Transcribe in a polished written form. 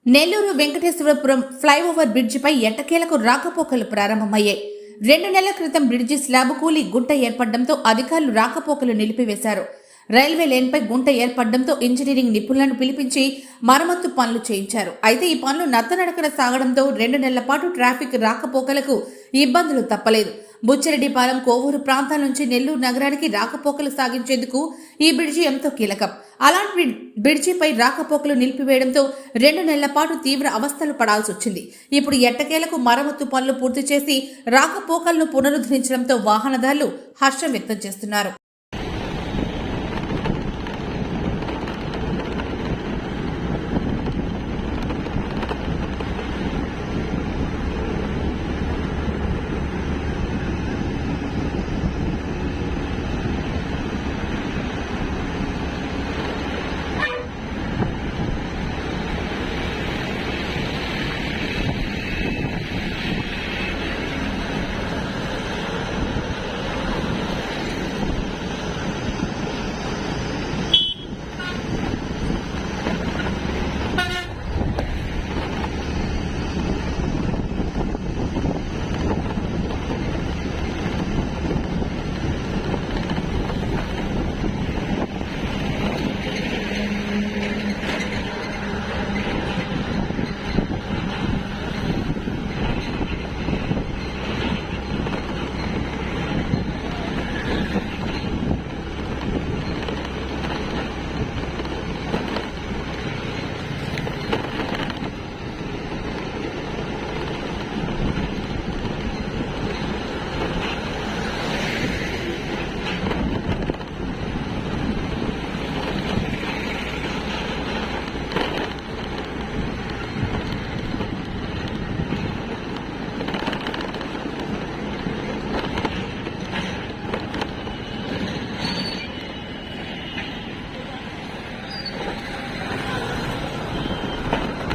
Nellore Venkateswarapuram flyover బ్రిడ్జిపై ఎట్టకేలకు రాకపోకలు ప్రారంభమయ్యాయి. 2 నెలల క్రితం బ్రిడ్జి స్లాబ్ కూలి గుంట ఏర్పడడంతో అధికారులు రాకపోకలు నిలిపివేశారు. రైల్వే లేన్పై గుంట ఏర్పడడంతో ఇంజనీరింగ్ నిపుణులను పిలిపించి మరమ్మత్తు పనులు చేయించారు. అయితే ఈ పనులు నత్తనడకన సాగడంతో 2 నెలల పాటు ట్రాఫిక్ రాకపోకలకు ఇబ్బందులు తప్పలేదు. బుచ్చిరెడ్డిపాలెం, కోవూరు ప్రాంతాల నుంచి నెల్లూరు నగరానికి రాకపోకలు సాగించేందుకు ఈ బ్రిడ్జి ఎంతో కీలకం. అలాంటి బ్రిడ్జిపై రాకపోకలు నిలిపివేయడంతో 2 నెలల పాటు తీవ్ర అవస్థలు పడాల్సి వచ్చింది. ఇప్పుడు ఎట్టకేలకు మరమ్మత్తు పనులు పూర్తి చేసి రాకపోకలను పునరుద్ధరించడంతో వాహనదారులు హర్షం వ్యక్తం చేస్తున్నారు.